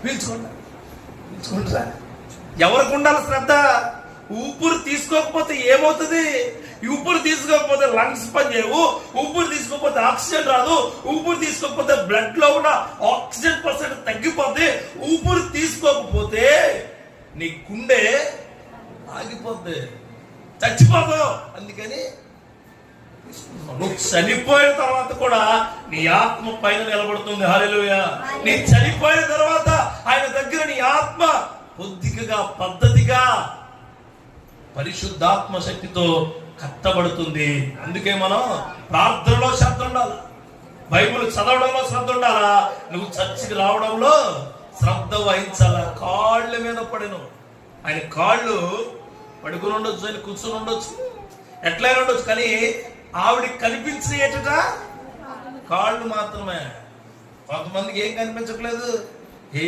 పీల్చుకుంటారా? ఎవరికి ఉండాలి శ్రద్ధ? ఊపిరి తీసుకోకపోతే ఏమవుతుంది? ఊపిరి తీసుకోకపోతే లంగ్స్ పనిచేయవు, ఊపిరి తీసుకోకపోతే ఆక్సిజన్ రాదు, ఊపిరి తీసుకోకపోతే బ్లడ్ లో ఉన్న ఆక్సిజన్ పర్సెంట్ తగ్గిపోద్ది, ఊపిరి తీసుకోకపోతే నీ గుండె ఆగిపోద్ది, చచ్చిపోతావు. అందుకని నువ్వు చనిపోయిన తర్వాత కూడా నీ ఆత్మ పైన నిలబడుతుంది. హల్లెలూయా. నీ చనిపోయిన తర్వాత ఆయన దగ్గర నీ ఆత్మ కొద్దిగా పద్ధతిగా పరిశుద్ధాత్మ శక్తితో కట్టబడుతుంది. అందుకే మనం ప్రార్థనలో శ్రద్ధ ఉండాలి, బైబిల్ చదవడంలో శ్రద్ధ ఉండాలా, నువ్వు చర్చికి రావడంలో శ్రద్ధ వహించాలా. కాళ్ళ మీద పడిను, ఆయన కాళ్ళు పడుకుని ఉండొచ్చు, ఆయన కూర్చొని ఉండొచ్చు, ఎట్లయినా ఉండొచ్చు, కానీ ఆవిడికి కనిపించేట కాళ్ళు మాత్రమే. కొంతమందికి ఏం కనిపించట్లేదు.